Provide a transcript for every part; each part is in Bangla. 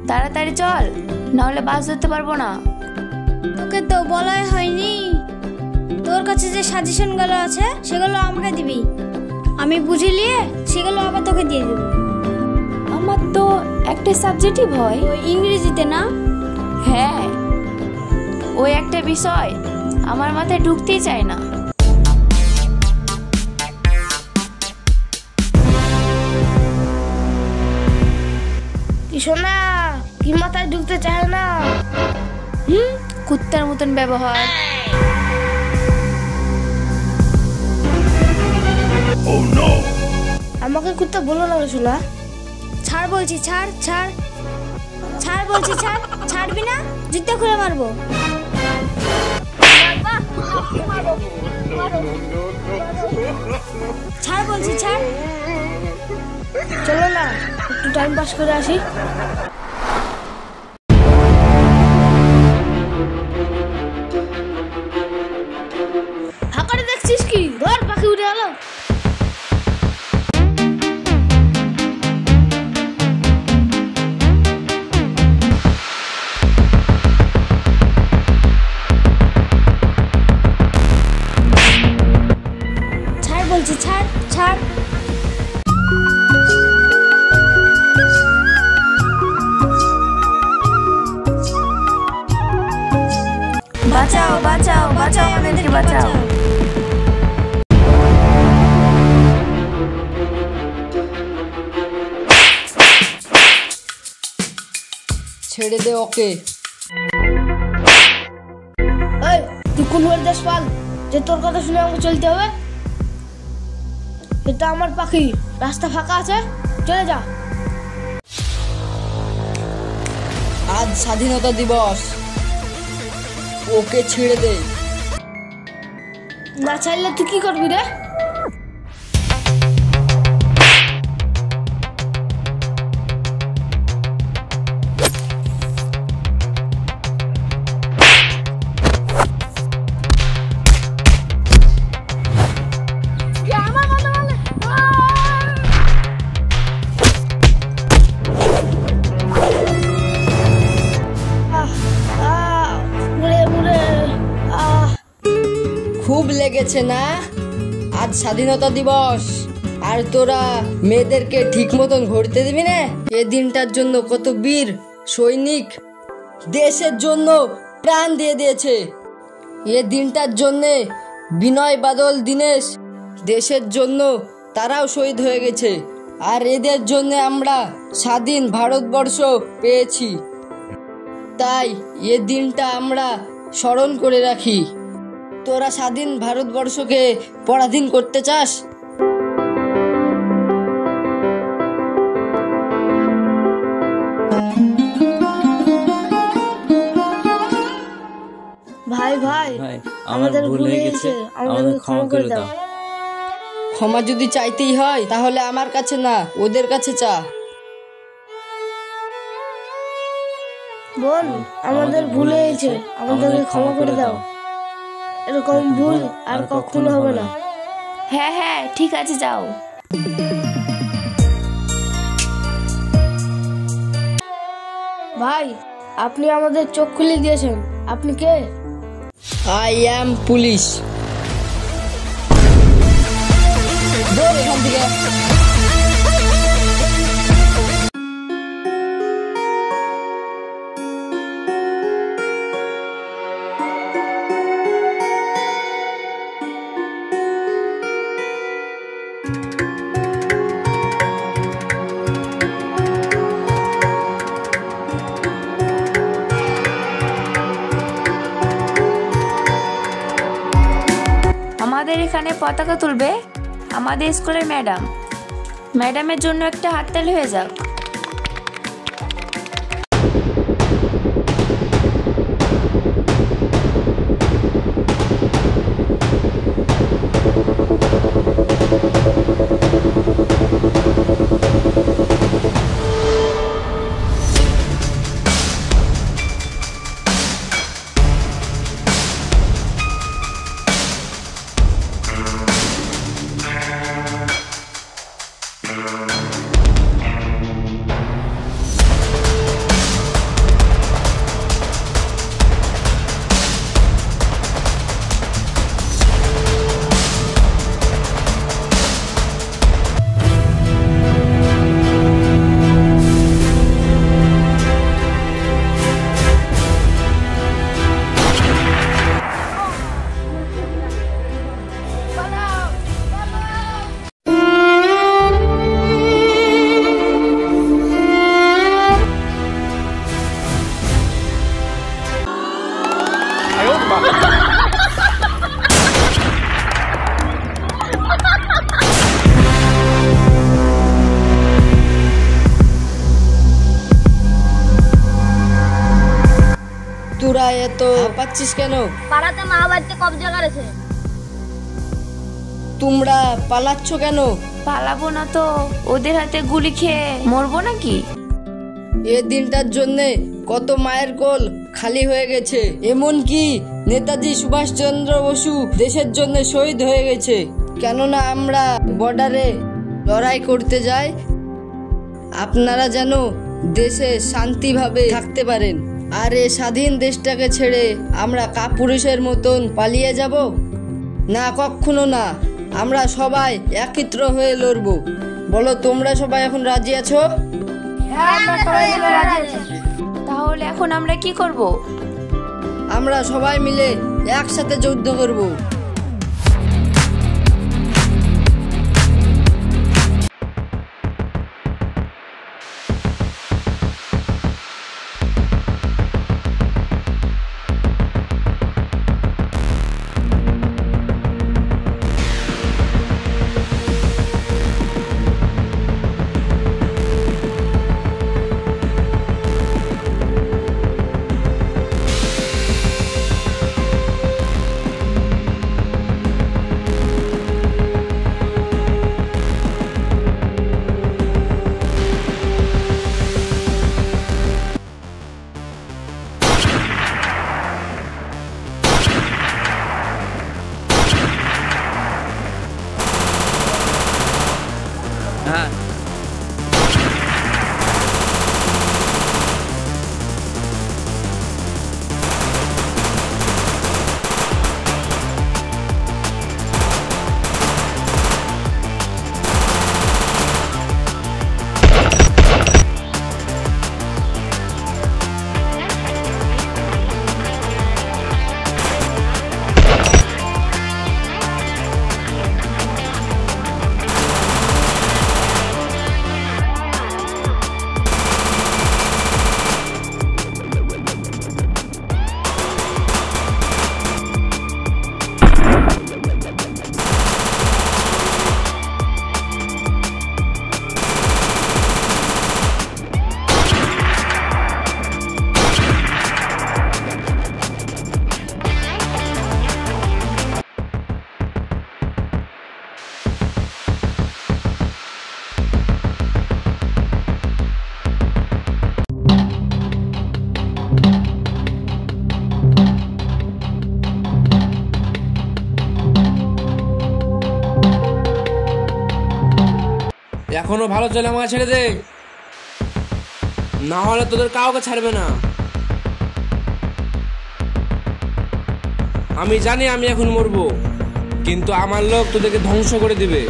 তাড়াতাড়ি চল, নাহলে বাস ধরতে পারবো না। তোকে তো বলাই হয়নি, তোর কাছে যে সাজেশনগুলো আছে সেগুলো আমাকে দিবি, আমি বুঝে নিয়ে সেগুলো আবার তোকে দিয়ে দেবো। আমার তো একটা সাবজেক্টই ভয়। ওই ইংরেজিতে না? হ্যাঁ, ওই একটা বিষয় আমার মাথায় ঢুকতেই চায় না। কি শোনা, কি মাথায় ঢুকতে চায় না? কুত্তার মতন ব্যবহার। আমাকে কুত্তা বলো না শোনা। ছাড় বলছি, ছাড় ছাড় ছাড় বলছি, ছাড়। ছাড়বি না? জুতা খুলে মারবো। ছাড় বলছি, ছাড়। চলো না, একটু টাইম পাস করে আসি। হাঁকারে দেখছিস কি? ধর, পাখি উড়ে গেল। ছাড় বলছি, ছাড় ছাড়। বাঁচাও বাঁচাও বাঁচাও, আমাদেরকে বাঁচাও। ছেড়ে দে ওকে। এই, তুই কোন দেশ পাল যে তোর কথা শুনে আমাকে চলতে হবে? এটা আমার পাখি, রাস্তা ফাঁকা আছে, চলে যা। আজ স্বাধীনতা দিবস, ওকে ছেড়ে দে। না চাইলে তুই কি করবি রে? খুব লেগেছে না? আজ স্বাধীনতা দিবস, আর তোরা মেয়েদেরকে ঠিক মতন ঘুরতে দিবি না? এ দিনটার জন্য কত বীর সৈনিক দেশের জন্য প্রাণ দিয়ে দিয়েছে। এ দিনটার জন্যে বিনয় বাদল দীনেশ দেশের জন্য তারাও শহীদ হয়ে গেছে, আর এদের জন্য আমরা স্বাধীন ভারতবর্ষ পেয়েছি। তাই এ দিনটা আমরা স্মরণ করে রাখি। তোরা স্বাধীন ভারতবর্ষকে পরাধীন করতে চাস? ভাই ভাই, আমাদের ভুল হয়ে গেছে, আমাদেরকে ক্ষমা করে দাও। ক্ষমা যদি চাইতেই হয় তাহলে আমার কাছে না, ওদের কাছে চা। বোন, আমাদের ভুল হয়েছে, আমাদেরকে ক্ষমা করে দাও। এরকম ভুল আর কখনো হবে না। হ্যাঁ হ্যাঁ, ঠিক আছে, যাও। ভাই, আপনি আমাদের চোখ খুলে দিয়েছেন। আপনি কে? I am police. দৌড় এখান থেকে। আমাদের এখানে পতাকা তুলবে আমাদের স্কুলের ম্যাডাম। ম্যাডামের জন্য একটা হাততালি হয়ে যাক। তোরা এত পাচ্ছিস কেন? পাড়াতে মা বাড়িতে কবজা করেছে। তোমরা পালাচ্ছ কেন? পালাবো না তো, ওদের হাতে গুলি খেয়ে মরবো নাকি? এ দিনটার জন্য কত মায়ের কোল খালি হয়ে গেছে। এমনকি নেতাজি সুভাষচন্দ্র বসু দেশের জন্য শহীদ হয়ে গেছে। কেননা আমরা বর্ডারে লড়াই করতে যাই, আপনারা যেন দেশে শান্তিভাবে থাকতে পারেন। আর এই স্বাধীন দেশটাকে ছেড়ে আমরা কাপুরুষের মতন পালিয়ে যাব না, কখনো না। আমরা সবাই একত্র হয়ে লড়বো। বলো, তোমরা সবাই এখন রাজি আছো? তাহলে এখন আমরা কি করব? আমরা সবাই মিলে একসাথে যুদ্ধ করব। এখনো ভালো চলে, আমাকে ছেড়ে দে, না হলে তোদের কাউকে ছাড়বে না। আমি জানি আমি এখন মরবো, কিন্তু আমার লোক তোদেরকে ধ্বংস করে দিবে,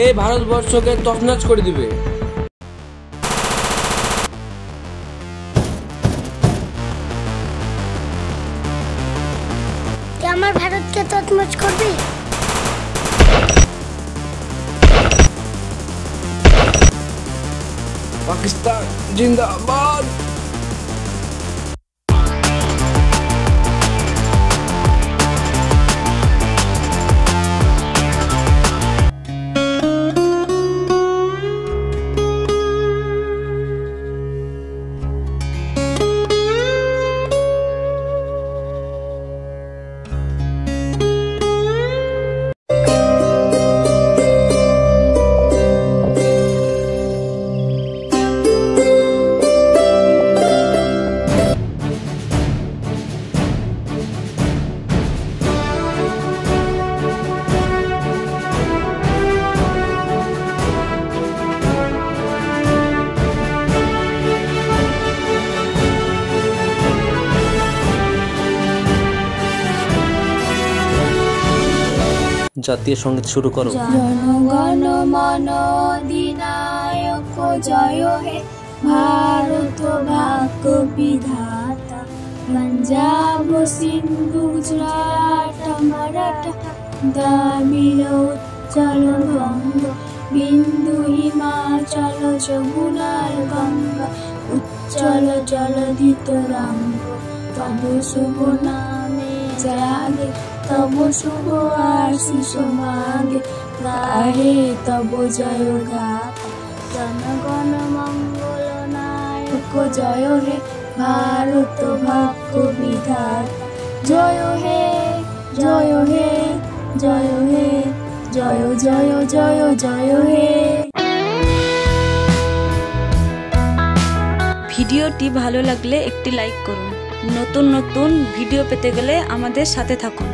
এই ভারতবর্ষকে তছনছ করে দিবে। আমার ভারতকে তছনছ করবি? পাকিস্তান জিন্দাবাদ। জাতীয় সঙ্গীত শুরু করো। জনগণ মন অধিনায়ক জয় হে ভারত ভাগ্য বিধাতা, পঞ্জাব সিন্ধু গুজরাট মারাঠা দ্রাবিড় উচ্চল বঙ্গ, বিন্দু হিমাচল যমুনার গঙ্গা, উচ্চল জলধি তরঙ্গ, তব শুভ নামে জাগে, তব শুভ আশিস মাগে, গাহে তব জয় গাথা। জনগণ মঙ্গল নায়ক জয় হে ভারত ভাগ্য বিধাতা, জয় হে জয় হে জয় হে জয় জয় জয় জয় হে। ভিডিওটি ভালো লাগলে একটি লাইক করুন। নতুন নতুন ভিডিও পেতে গেলে আমাদের সাথে থাকুন।